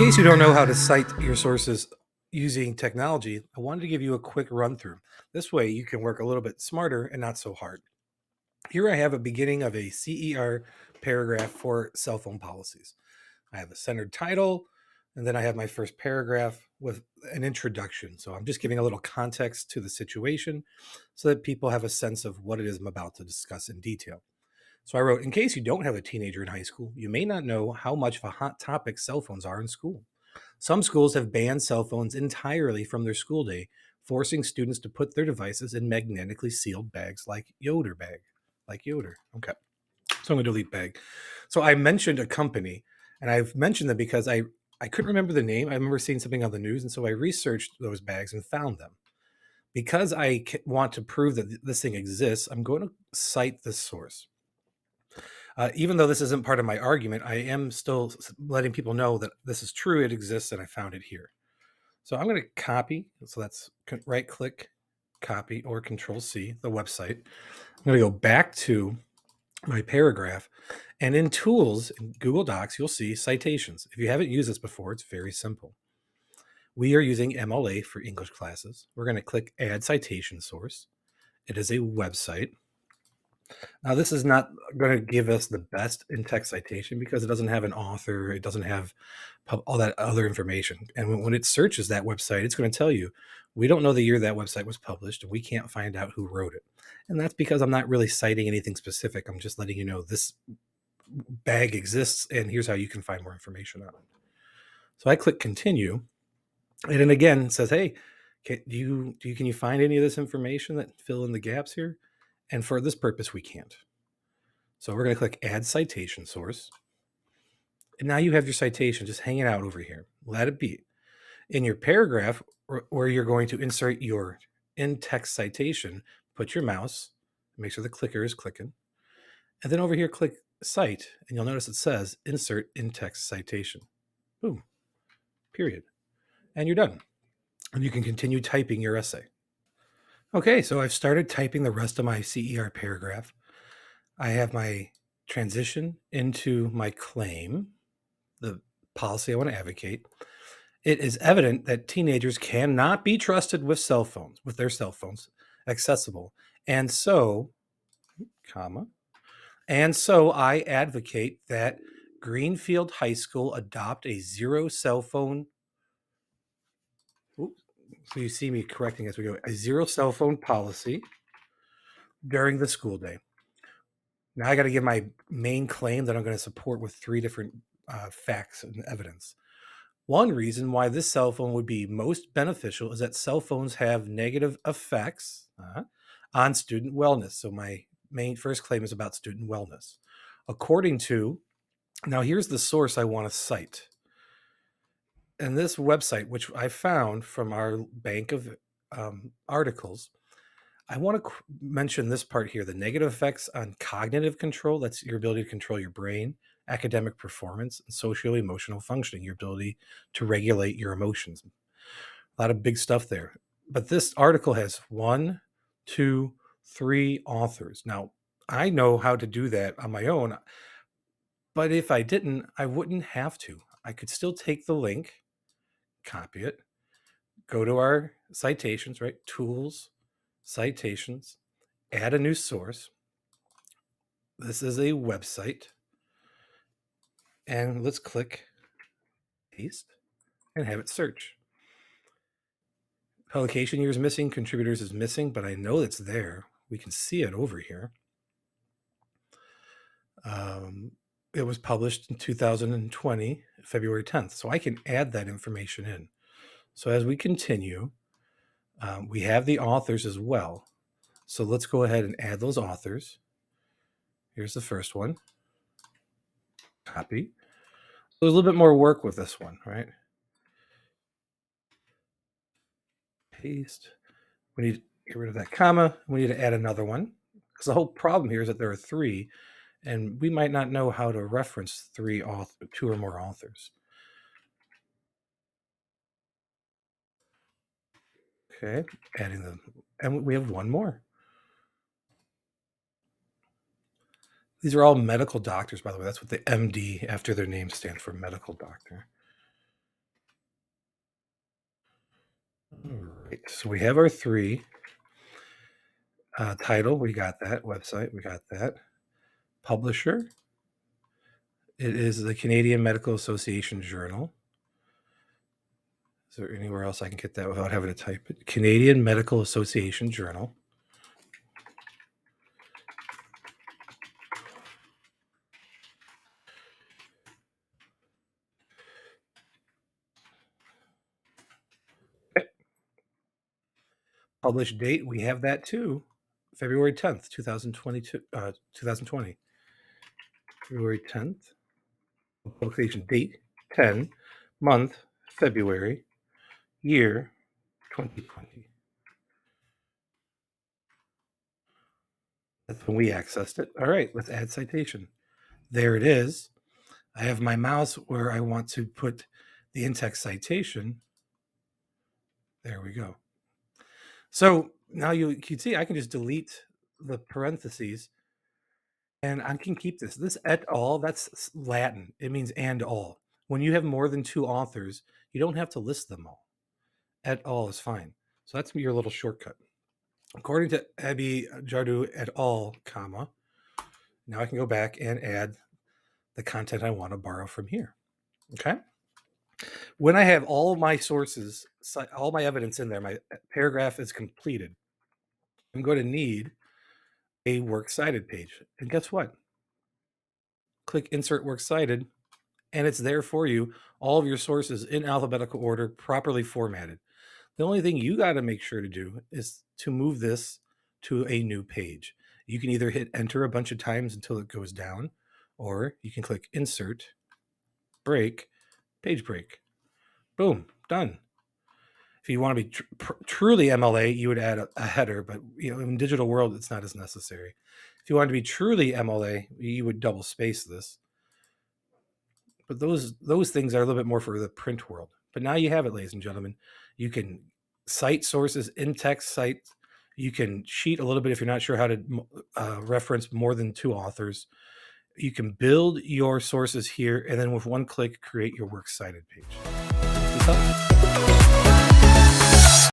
case you don't know how to cite your sources using technology, I wanted to give you a quick run through. This way you can work a little bit smarter and not so hard. Here I have a beginning of a CER paragraph for cell phone policies. I have a centered title, and then I have my first paragraph with an introduction. So I'm just giving a little context to the situation so that people have a sense of what it is I'm about to discuss in detail. So I wrote, in case you don't have a teenager in high school, you may not know how much of a hot topic cell phones are in school. Some schools have banned cell phones entirely from their school day, forcing students to put their devices in magnetically sealed bags like Yoder bag. Like Yoder. Okay. So I'm going to delete bag. So I mentioned a company, and I've mentioned them because I couldn't remember the name. I remember seeing something on the news, and so I researched those bags and found them. Because I want to prove that this thing exists, I'm going to cite this source. Even though this isn't part of my argument, I am still letting people know that this is true, it exists, and I found it here. So I'm going to copy. So that's right click, copy, or Control C, the website. I'm going to go back to my paragraph. And in Tools, in Google Docs, you'll see Citations. If you haven't used this before, it's very simple. We are using MLA for English classes. We're going to click Add Citation Source. It is a website. Now, this is not going to give us the best in-text citation because it doesn't have an author. It doesn't have all that other information. And when it searches that website, it's going to tell you, we don't know the year that website was published, and we can't find out who wrote it. And that's because I'm not really citing anything specific. I'm just letting you know this bag exists, and here's how you can find more information on it. So I click Continue, and then again it says, hey, can you find any of this information that fill in the gaps here? And for this purpose, we can't. So we're going to click Add Citation Source. And now you have your citation just hanging out over here. Let it be. In your paragraph, where you're going to insert your in-text citation, put your mouse, make sure the clicker is clicking, and then over here click Cite, and you'll notice it says Insert in-text citation. Boom. Period. And you're done. And you can continue typing your essay. Okay, so I've started typing the rest of my CER paragraph. I have my transition into my claim, the policy I want to advocate. It is evident that teenagers cannot be trusted with their cell phones accessible. And so, I advocate that Greenfield High School adopt a zero cell phone. Oops, so you see me correcting as we go. A zero cell phone policy during the school day. Now I got to give my main claim that I'm going to support with three different facts and evidence. One reason why this cell phone would be most beneficial is that cell phones have negative effects on student wellness. So my main first claim is about student wellness. Now here's the source I want to cite. And this website, which I found from our bank of articles, I want to mention this part here, the negative effects on cognitive control. That's your ability to control your brain, academic performance, and social-emotional functioning, your ability to regulate your emotions. A lot of big stuff there. But this article has 1, 2, 3 authors. Now, I know how to do that on my own, but if I didn't, I wouldn't have to. I could still take the link, copy it, go to our citations, right? Tools, citations, add a new source. This is a website. And let's click paste and have it search. Publication year is missing, contributors is missing, but I know it's there. We can see it over here. It was published in 2020, February 10th. So I can add that information in. So as we continue, we have the authors as well. So let's go ahead and add those authors. Here's the first one. Copy. There's a little bit more work with this one, right? Paste. We need to get rid of that comma. We need to add another one. Because the whole problem here is that there are 3, and we might not know how to reference 2 or more authors. Okay, adding them. And we have one more. These are all medical doctors, by the way. That's what the MD after their name stands for, medical doctor. All right, so we have our three. Title, we got that. Website, we got that. Publisher, it is the Canadian Medical Association Journal. Is there anywhere else I can get that without having to type it? Canadian Medical Association Journal. Okay. Published date, we have that too. February 10th, 2022, 2020. February 10th. Publication date 10, month February, year 2020. That's when we accessed it. All right, let's add citation. There it is. I have my mouse where I want to put the in-text citation. There we go. So now you can see I can just delete the parentheses and I can keep this. This et al, that's Latin. It means and all. When you have more than two authors, you don't have to list them all. Et al is fine. So that's your little shortcut. According to Abby Jardou et al, comma, now I can go back and add the content I want to borrow from here. Okay. When I have all my sources, all my evidence in there, my paragraph is completed, I'm going to need a Works Cited page. And guess what? Click Insert Works Cited, and it's there for you. All of your sources in alphabetical order, properly formatted. The only thing you got to make sure to do is to move this to a new page. You can either hit enter a bunch of times until it goes down, or you can click Insert, Break, Page Break. Boom, done. If you want to be truly MLA, you would add a header, but in digital world, it's not as necessary. If you want to be truly MLA, you would double space this. But those things are a little bit more for the print world. But now you have it, ladies and gentlemen. You can cite sources in text cite. You can cheat a little bit if you're not sure how to reference more than two authors. You can build your sources here, and then with one click, create your Works Cited page.